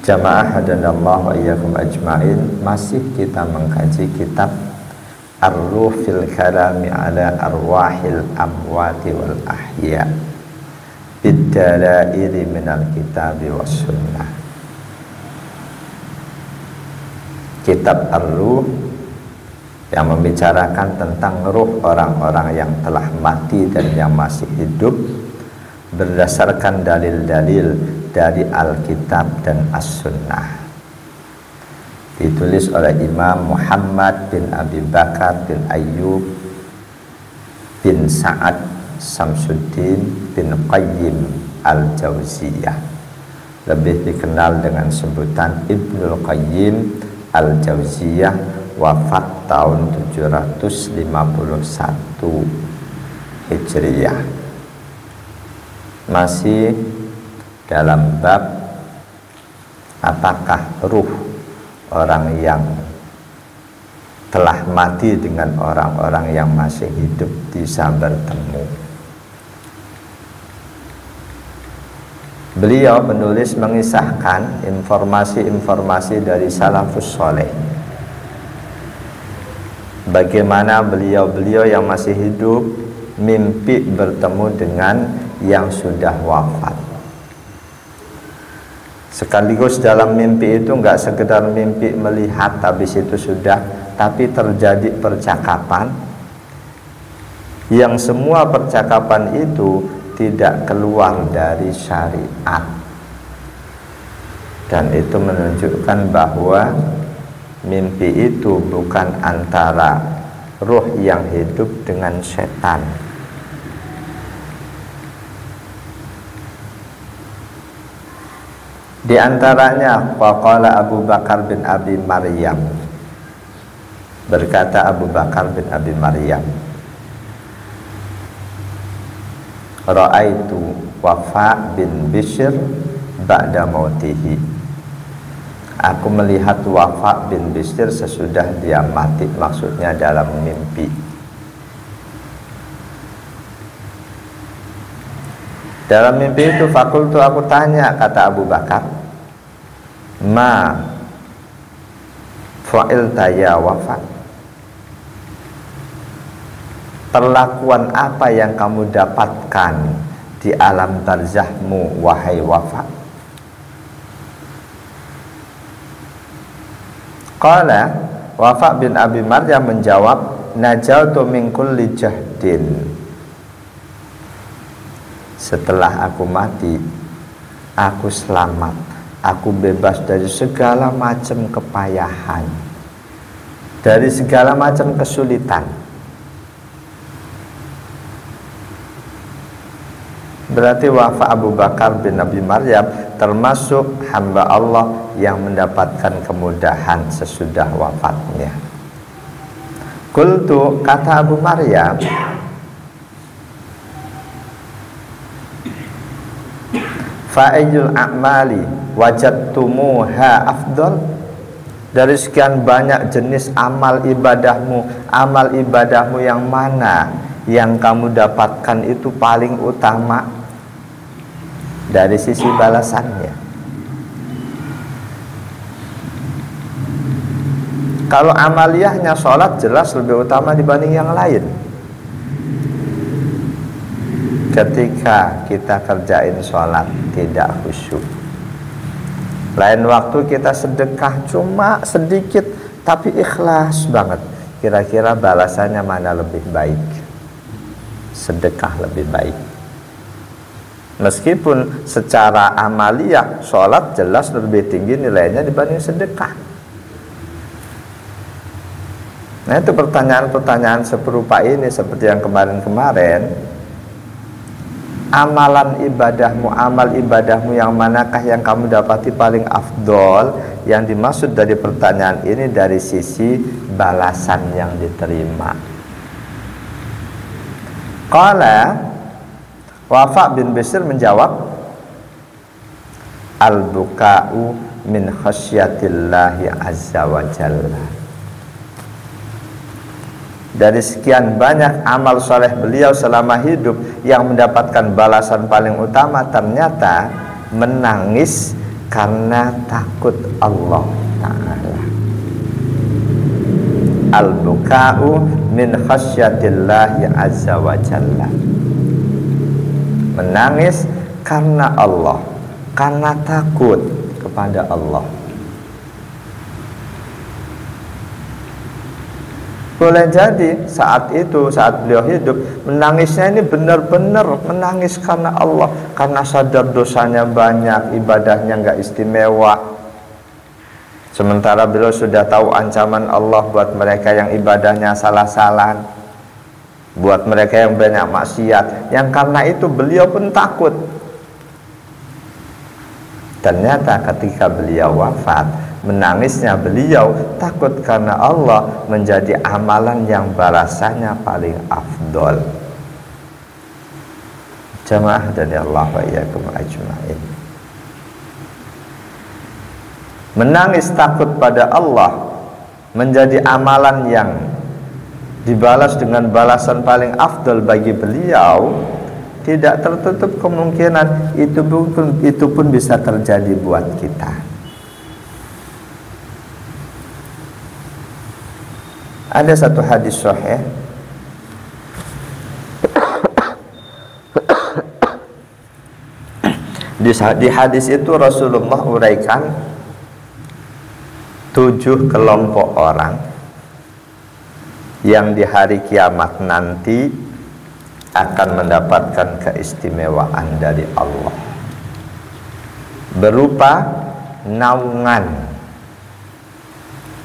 Jamaah hadanallah wa iyyakum ajmain. Masih kita mengkaji kitab Ar-Ruh fil Kalami ala Arwahil Amwati wal Ahya Bid-Dalaili minal Kitabi was Sunnah. Kitab Ar-Ruh yang membicarakan tentang ruh orang-orang yang telah mati dan yang masih hidup berdasarkan dalil-dalil dari Alkitab dan As-Sunnah. Ditulis oleh Imam Muhammad bin Abi Bakar bin Ayyub bin Sa'ad Samsuddin bin Qayyim Al-Jauziyah, lebih dikenal dengan sebutan Ibnul Qayyim Al-Jauziyah, wafat tahun 751 Hijriyah. Masih dalam bab apakah ruh orang yang telah mati dengan orang-orang yang masih hidup bisa bertemu. Beliau penulis mengisahkan informasi-informasi dari salafus soleh, bagaimana beliau-beliau yang masih hidup mimpi bertemu dengan yang sudah wafat. Sekaligus dalam mimpi itu enggak sekedar mimpi melihat habis itu sudah, tapi terjadi percakapan yang semua percakapan itu tidak keluar dari syariat, dan itu menunjukkan bahwa mimpi itu bukan antara ruh yang hidup dengan setan. Di antaranya waqala Abu Bakar bin Abi Maryam, berkata Abu Bakar bin Abi Maryam, ra'aitu Wafa bin Bishr ba'da mautihi, aku melihat Wafa bin Bishr sesudah dia mati, maksudnya dalam mimpi. Dalam mimpi itu fakultu, aku tanya, kata Abu Bakar, ma fa'ilta ya Wafa, perlakuan apa yang kamu dapatkan di alam barzahmu wahai Wafa? Qala Wafa bin Abi Maryam menjawab, najautu min kulli jahdin, setelah aku mati aku selamat, aku bebas dari segala macam kepayahan, dari segala macam kesulitan. Berarti Wafa Abu Bakar bin Abi Maryam termasuk hamba Allah yang mendapatkan kemudahan sesudah wafatnya. Qultu, kata Abu Maryam, fa'ayyul a'mali wajadtumuha afdal, dari sekian banyak jenis amal ibadahmu yang mana yang kamu dapatkan itu paling utama dari sisi balasannya? Kalau amaliyahnya sholat jelas lebih utama dibanding yang lain. Ketika kita kerjain sholat tidak khusyuk, lain waktu kita sedekah cuma sedikit tapi ikhlas banget, kira-kira balasannya mana lebih baik? Sedekah lebih baik. Meskipun secara amaliyah sholat jelas lebih tinggi nilainya dibanding sedekah. Nah, itu pertanyaan-pertanyaan serupa ini seperti yang kemarin-kemarin. Amalan ibadahmu, amal ibadahmu yang manakah yang kamu dapati paling afdol? Yang dimaksud dari pertanyaan ini dari sisi balasan yang diterima. Qala Wafa bin Bishr menjawab, al-buka'u min khasyatillahi azza wa jalla. Dari sekian banyak amal soleh beliau selama hidup, yang mendapatkan balasan paling utama ternyata menangis karena takut Allah Ta'ala. Al-buka'u min khasyatillahi azza wa jalla. Menangis karena Allah, karena takut kepada Allah. Boleh jadi saat itu, saat beliau hidup, menangisnya ini benar-benar menangis karena Allah, karena sadar dosanya banyak, ibadahnya nggak istimewa. Sementara beliau sudah tahu ancaman Allah buat mereka yang ibadahnya salah-salah, buat mereka yang banyak maksiat, yang karena itu beliau pun takut. Ternyata ketika beliau wafat, menangisnya beliau takut karena Allah menjadi amalan yang balasannya paling afdol. Jamaah dan Allah wa iyyakum ajma'in. Menangis takut pada Allah menjadi amalan yang dibalas dengan balasan paling afdol bagi beliau. Tidak tertutup kemungkinan itu pun bisa terjadi buat kita. Ada satu hadis sahih di hadis itu Rasulullah uraikan 7 kelompok orang yang di hari kiamat nanti akan mendapatkan keistimewaan dari Allah berupa naungan.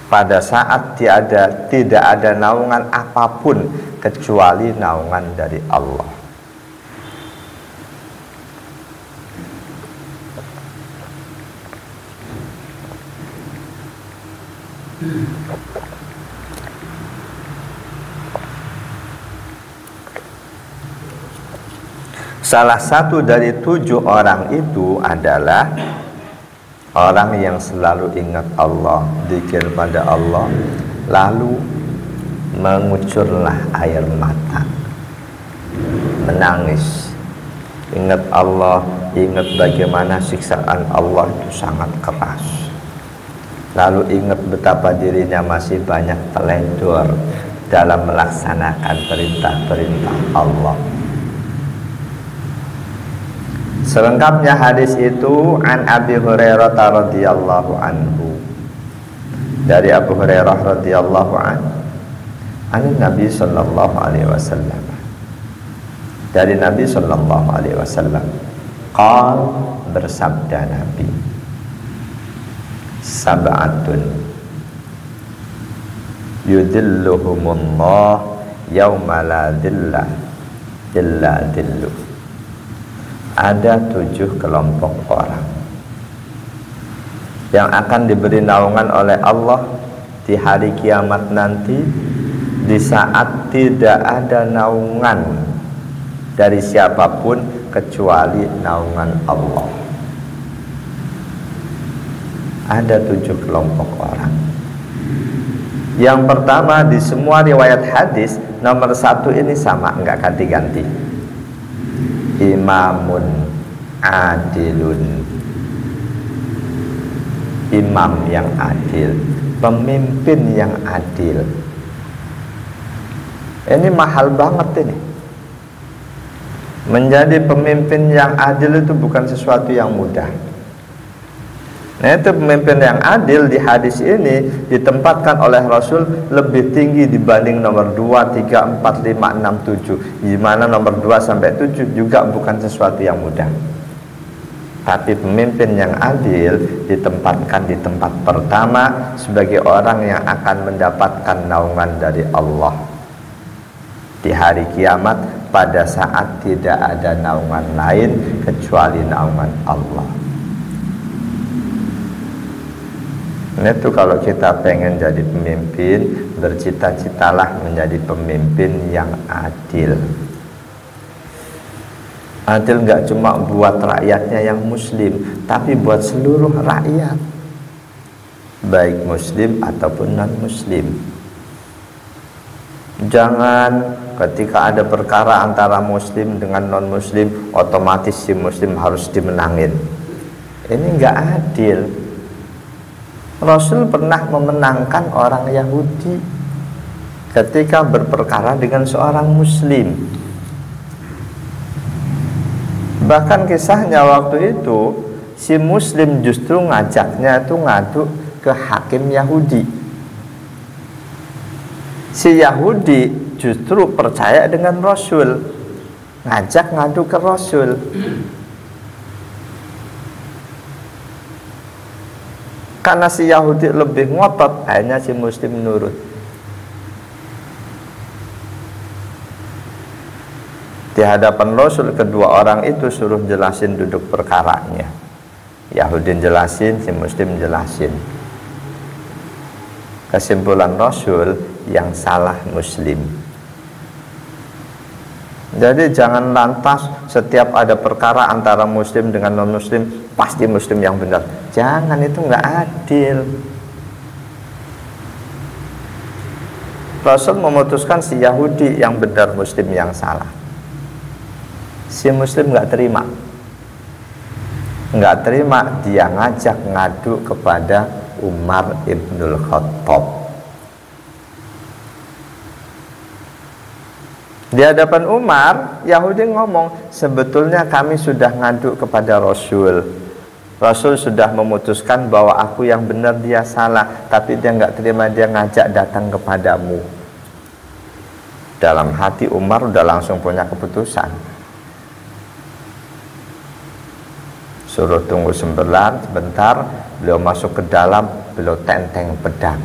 Pada saat tidak ada naungan apapun kecuali naungan dari Allah. Salah satu dari 7 orang itu adalah orang yang selalu ingat Allah, zikir pada Allah, lalu mengucurlah air mata, menangis, ingat Allah, ingat bagaimana siksaan Allah itu sangat keras, lalu ingat betapa dirinya masih banyak teledor dalam melaksanakan perintah-perintah Allah. Selengkapnya hadis itu an Abi Hurairah radhiyallahu anhu, dari Abu Hurairah radhiyallahu anhu, an Nabi sallallahu alaihi wasallam, dari Nabi sallallahu alaihi wasallam, qal, bersabda Nabi, sab'atun yudilluhumullah yauma la dhilla illa dhilluh. Ada 7 kelompok orang yang akan diberi naungan oleh Allah di hari kiamat nanti, di saat tidak ada naungan dari siapapun kecuali naungan Allah. Ada 7 kelompok orang. Yang pertama, di semua riwayat hadis nomor 1 ini sama, enggak ganti-ganti. Imamun adilun, imam yang adil, pemimpin yang adil. Ini mahal banget ini. Menjadi pemimpin yang adil itu bukan sesuatu yang mudah. Nah, itu pemimpin yang adil di hadis ini ditempatkan oleh Rasul lebih tinggi dibanding nomor 2, 3, 4, 5, 6, 7. Di mana nomor 2 sampai 7 juga bukan sesuatu yang mudah. Tapi pemimpin yang adil ditempatkan di tempat pertama sebagai orang yang akan mendapatkan naungan dari Allah di hari kiamat, pada saat tidak ada naungan lain kecuali naungan Allah. Itu kalau kita pengen jadi pemimpin, bercita-citalah menjadi pemimpin yang adil. Adil nggak cuma buat rakyatnya yang muslim, tapi buat seluruh rakyat, baik muslim ataupun non muslim. Jangan ketika ada perkara antara muslim dengan non muslim, otomatis si muslim harus dimenangin. Ini nggak adil. Rasul pernah memenangkan orang Yahudi ketika berperkara dengan seorang muslim. Bahkan kisahnya waktu itu si muslim justru ngajaknya itu ngadu ke hakim Yahudi. Si Yahudi justru percaya dengan Rasul, ngajak ngadu ke Rasul. Karena si Yahudi lebih ngotot, akhirnya si muslim nurut. Di hadapan Rasul, kedua orang itu suruh jelasin duduk perkaranya. Yahudi jelasin, si muslim jelasin. Kesimpulan Rasul, yang salah muslim. Jadi jangan lantas setiap ada perkara antara muslim dengan non muslim pasti muslim yang benar. Jangan, itu nggak adil. Rasul memutuskan si Yahudi yang benar, muslim yang salah. Si muslim nggak terima. Nggak terima, dia ngajak ngadu kepada Umar ibnul Khattab. Di hadapan Umar, Yahudi ngomong, sebetulnya kami sudah ngadu kepada Rasul. Rasul sudah memutuskan bahwa aku yang benar, dia salah. Tapi dia nggak terima, dia ngajak datang kepadamu. Dalam hati Umar udah langsung punya keputusan. Suruh tunggu sebentar, beliau masuk ke dalam, beliau tenteng pedang.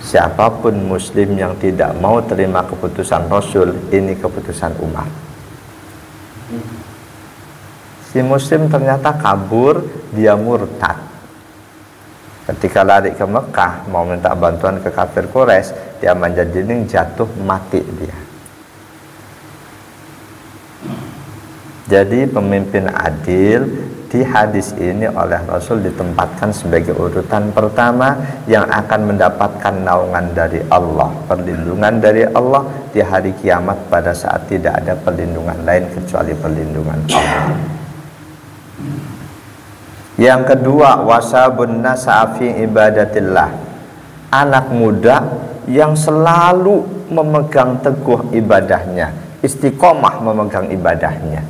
Siapapun muslim yang tidak mau terima keputusan Rasul, ini keputusan Umar. Si muslim ternyata kabur, dia murtad. Ketika lari ke Mekah mau minta bantuan ke kafir Quraisy, dia menjadi jatuh mati dia. Jadi pemimpin adil di hadis ini oleh Rasul ditempatkan sebagai urutan pertama yang akan mendapatkan naungan dari Allah, perlindungan dari Allah di hari kiamat pada saat tidak ada perlindungan lain kecuali perlindungan Allah. Yang kedua, wasabun nasa fi ibadatillah, anak muda yang selalu memegang teguh ibadahnya, istiqomah memegang ibadahnya.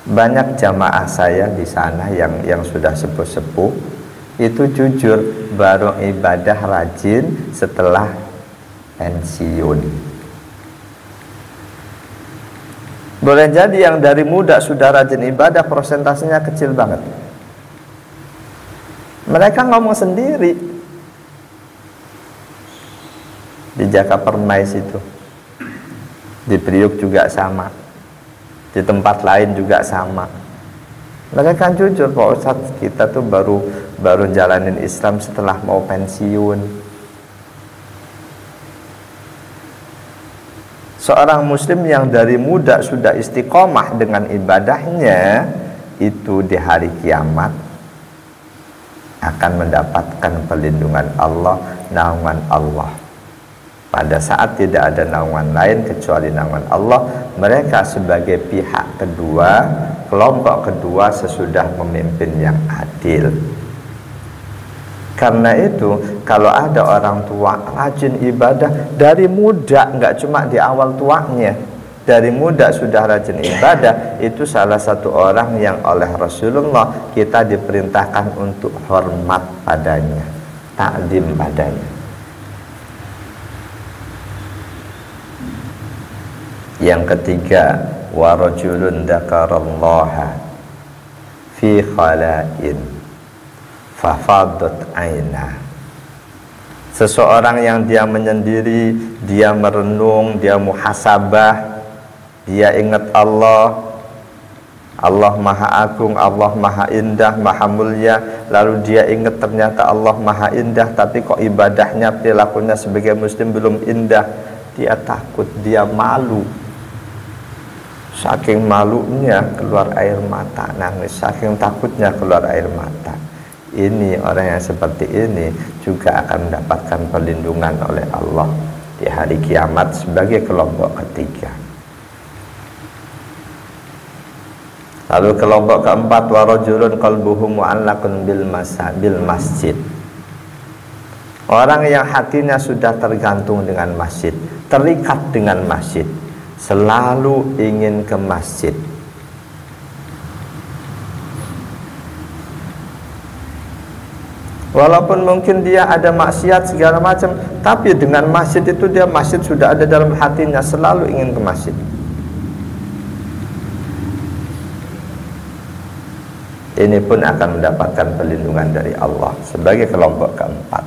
Banyak jamaah saya di sana yang sudah sepuh-sepuh itu jujur baru ibadah rajin setelah pensiun. Boleh jadi yang dari muda sudah rajin ibadah persentasenya kecil banget. Mereka ngomong sendiri di Jakapermais itu, di Priuk juga sama, di tempat lain juga sama. Mereka jujur, Pak Ustadz, kita tuh baru jalanin Islam setelah mau pensiun. Seorang muslim yang dari muda sudah istiqomah dengan ibadahnya, itu di hari kiamat akan mendapatkan perlindungan Allah, naungan Allah. Pada saat tidak ada naungan lain kecuali naungan Allah, mereka sebagai pihak kedua, kelompok kedua sesudah memimpin yang adil. Karena itu, kalau ada orang tua rajin ibadah dari muda, nggak cuma di awal tuanya, dari muda sudah rajin ibadah, itu salah satu orang yang oleh Rasulullah kita diperintahkan untuk hormat padanya, takdim padanya. Yang ketiga, wa rajulun dzakarallaha fi khala'in fafadat aina. Seseorang yang dia menyendiri, dia merenung, dia muhasabah, dia ingat Allah, Allah Maha Agung, Allah Maha Indah, Maha Mulia. Lalu dia ingat ternyata Allah Maha Indah, tapi kok ibadahnya, perilakunya sebagai muslim belum indah. Dia takut, dia malu. Saking malunya keluar air mata, nangis. Saking takutnya keluar air mata. Ini orang yang seperti ini juga akan mendapatkan perlindungan oleh Allah di hari kiamat sebagai kelompok ketiga. Lalu kelompok keempat, wa rajulun qalbuhu mu'allaqun bil masjid. Orang yang hatinya sudah tergantung dengan masjid, terikat dengan masjid, selalu ingin ke masjid. Walaupun mungkin dia ada maksiat segala macam, tapi dengan masjid itu masjid sudah ada dalam hatinya, selalu ingin ke masjid. Ini pun akan mendapatkan perlindungan dari Allah sebagai kelompok keempat.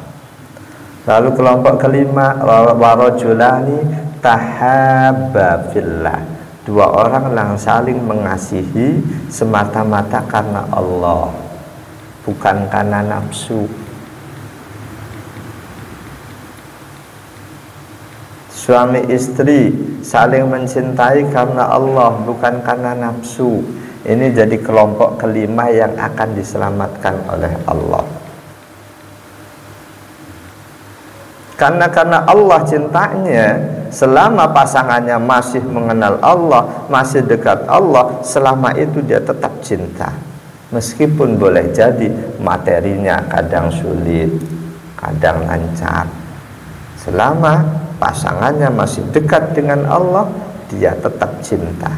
Lalu kelompok kelima, warajulani tahabba fillah. Dua orang yang saling mengasihi semata-mata karena Allah, bukan karena nafsu. Suami istri saling mencintai karena Allah, bukan karena nafsu. Ini jadi kelompok kelima yang akan diselamatkan oleh Allah. Karena Allah cintanya, selama pasangannya masih mengenal Allah, masih dekat Allah, selama itu dia tetap cinta. Meskipun boleh jadi materinya kadang sulit, kadang lancar, selama pasangannya masih dekat dengan Allah, dia tetap cinta.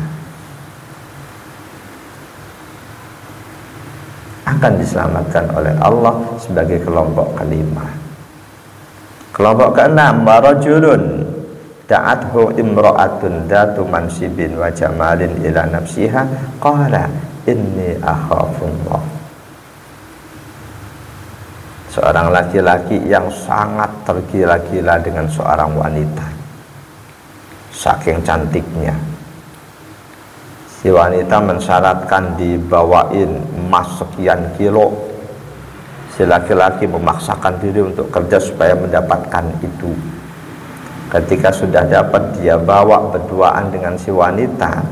Akan diselamatkan oleh Allah sebagai kelompok kelima. Kelompok keenam, warajulun da'athu imra'atun datu mansibin wa jamalin ila nafsiha qala inni akhafullah. Seorang laki-laki yang sangat tergila-gila dengan seorang wanita, saking cantiknya. Si wanita mensyaratkan dibawain emas sekian kilo. Si laki-laki memaksakan diri untuk kerja supaya mendapatkan itu. Ketika sudah dapat, dia bawa berduaan dengan si wanita.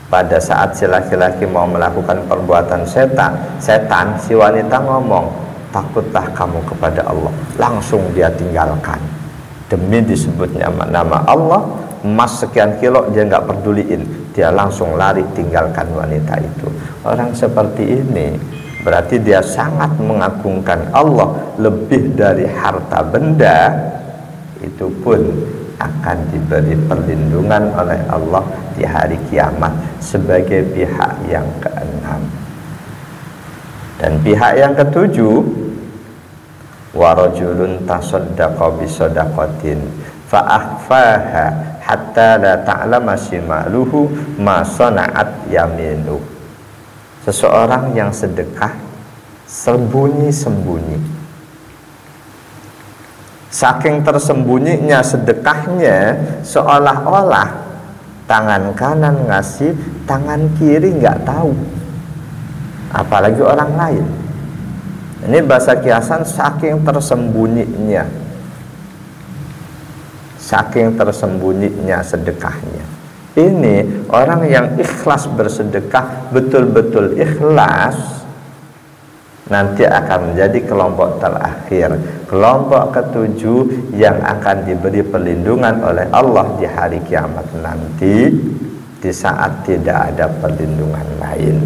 Pada saat si laki-laki mau melakukan perbuatan setan, si wanita ngomong, takutlah kamu kepada Allah. Langsung dia tinggalkan. Demi disebutnya nama Allah, emas sekian kilo dia nggak peduliin, dia langsung lari tinggalkan wanita itu. Orang seperti ini berarti dia sangat mengagungkan Allah lebih dari harta benda. Itu pun akan diberi perlindungan oleh Allah di hari kiamat sebagai pihak yang keenam. Dan pihak yang ketujuh, warajulun tasaddaqa bisadaqatin fa akhfaha hatta la ta'lama shimaluhu ma sana'at yaminu. Seseorang yang sedekah sembunyi-sembunyi, saking tersembunyinya sedekahnya, seolah-olah tangan kanan ngasih, tangan kiri nggak tahu, apalagi orang lain. Ini bahasa kiasan, saking tersembunyinya, saking tersembunyinya sedekahnya. Ini orang yang ikhlas bersedekah, betul-betul ikhlas, nanti akan menjadi kelompok terakhir, kelompok ketujuh yang akan diberi perlindungan oleh Allah di hari kiamat nanti, di saat tidak ada perlindungan lain.